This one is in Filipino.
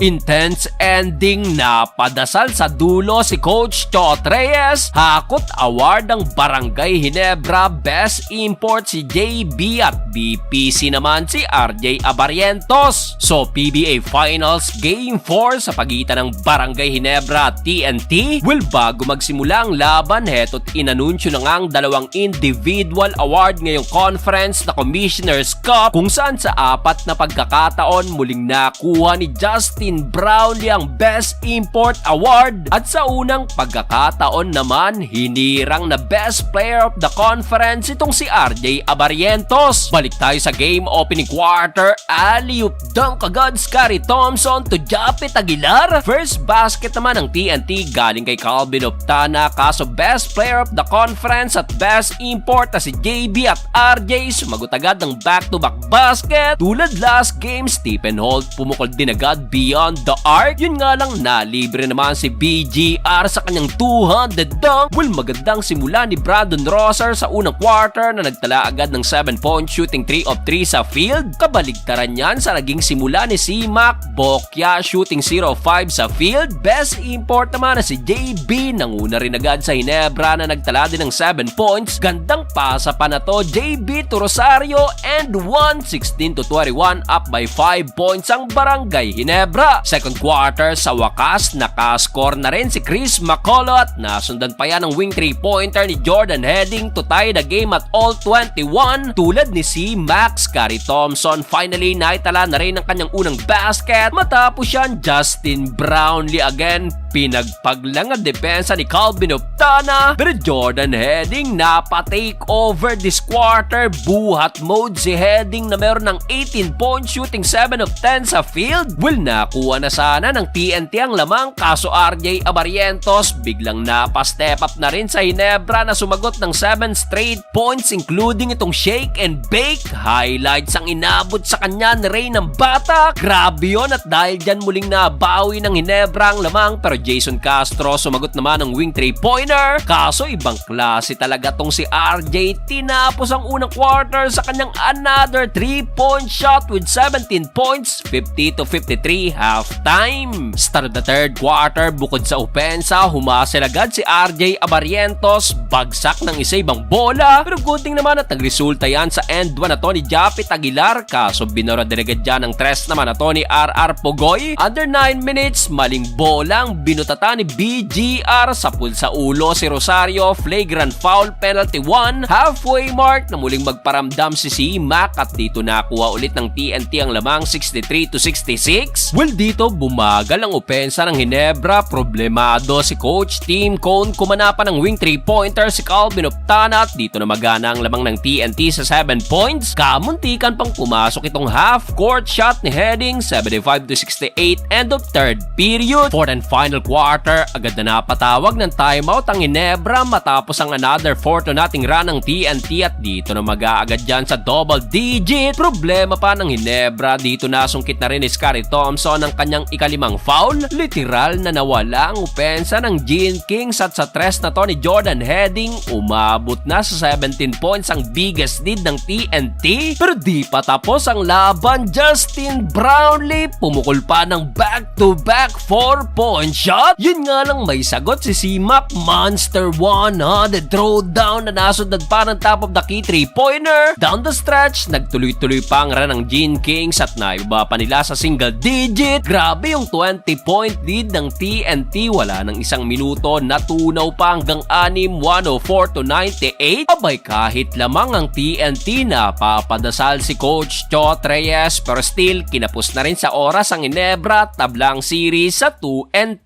Intense ending na padasal sa dulo si Coach Chot Reyes, hakot award ng Barangay Ginebra, Best Import si JB at BPC naman si RJ Abarientos. So PBA Finals Game 4 sa pagitan ng Barangay Ginebra at TNT. Bago magsimula ang laban, heto't inanunsyo na nga ang dalawang individual award ngayong conference na Commissioner's Cup, kung saan sa apat na pagkakataon muling nakuha ni Justin Brownlee ang Best Import Award, at sa unang pagkakataon naman hinirang na Best Player of the Conference itong si RJ Abarientos. Balik tayo sa game opening quarter, alley-oop dunk agad Scottie Thompson to Japet Aguilar. First basket naman ng TNT galing kay Calvin Optana, kaso Best Player of the Conference at Best Import na si JB at RJ sumagot agad ng back-to-back basket. Tulad last game, Stephen Holt pumukol din agad beyond the arc. Yun nga lang, nalibre naman si BGR sa kanyang 200 dunk. Magandang simula ni Brandon Rosser sa unang quarter na nagtala agad ng 7-point shooting 3 of 3 sa field. Kabaligtaran yan sa naging simula ni C-Mac Bokya, shooting 0 of 5 sa field. Best Import naman na si JB, nanguna rin agad sa Ginebra na nagtala din ng 7 points. Gandang pasa pa na to, JB to Rosario, and 16-21 up by 5 points ang Barangay Ginebra. Second quarter, sa wakas nakascore na rin si Chris McCullough at nasundan pa yan ng wing 3-pointer ni Jordan Heading to tie the game at all 21. Tulad ni C-Max, Scottie Thompson finally naitala na rin ang kanyang unang basket. Matapos yan, Justin Brownlee again, pinagpaglang ang depensa ni Calvin Optana, pero Jordan Heading napatake over this quarter. Buhat mode si Heading na meron ng 18-point shooting 7 of 10 sa field. Nakuha na sana ng TNT ang lamang, kaso RJ Abarientos biglang napa-step up na rin sa Ginebra na sumagot ng 7 straight points, including itong shake and bake. Highlights ang inabot sa kanya ni Ray ng Bata. Grabe yun, at dahil dyan muling nabawi ng Ginebra ang lamang, pero Jason Castro sumagot naman ng wing 3-pointer. Kaso ibang klase talaga tong si RJ. Tinapos ang unang quarter sa kanyang another 3-point shot with 17 points, 50-53 halftime. Start of the third quarter, bukod sa opensa, humasel agad si RJ Abarientos, bagsak ng isa ibang bola, pero good thing naman at nagresulta yan sa end 1 na to ni Japet Aguilar, kaso binara din agad dyan ng 3 naman na to ni RR Pogoy. Under 9 minutes, maling bolang binutata ni BGR, sapul sa ulo si Rosario, flagrant foul, penalty 1. Halfway mark na muling magparamdam si C-Mac at dito nakuha ulit ng TNT ang lamang 63-66. Dito bumagal ang opensa ng Ginebra, problemado si Coach Tim Cone, kumana pa ng wing 3-pointer si Calvin Optana at dito na magana ang lamang ng TNT sa 7 points. Kamuntikan pang pumasok itong half-court shot ni Heading, 75-68, end of third period. Fourth and final quarter, agad na napatawag ng timeout ang Ginebra matapos ang another 4-0 run ng TNT at dito na mag-aagad dyan sa double digit. Problema pa ng Ginebra, dito nasungkit na rin ni Scottie Thompson ang kanyang ikalimang foul. Literal na nawala ang opensa ng Gene Kings at sa tres na to ni Jordan Heading, umabot na sa 17 points ang biggest lead ng TNT. Pero di pa tapos ang laban, Justin Brownlee pumukol pa ng back-to-back 4-point shot. Yun nga lang, may sagot si C-Mac, monster 100 throwdown na nasundan pa ng top of the key 3-pointer. Down the stretch, nagtuloy-tuloy pa ang run ng Gene Kings at naibaba pa nila sa single digit. Grabe yung 20-point lead ng TNT, wala ng isang minuto, natunaw pa hanggang 6, 104-98. Abay, kahit lamang ang TNT, napapadasal si Coach Chot Reyes, pero still kinapos na rin sa oras ang Ginebra, tablang series sa 2-2.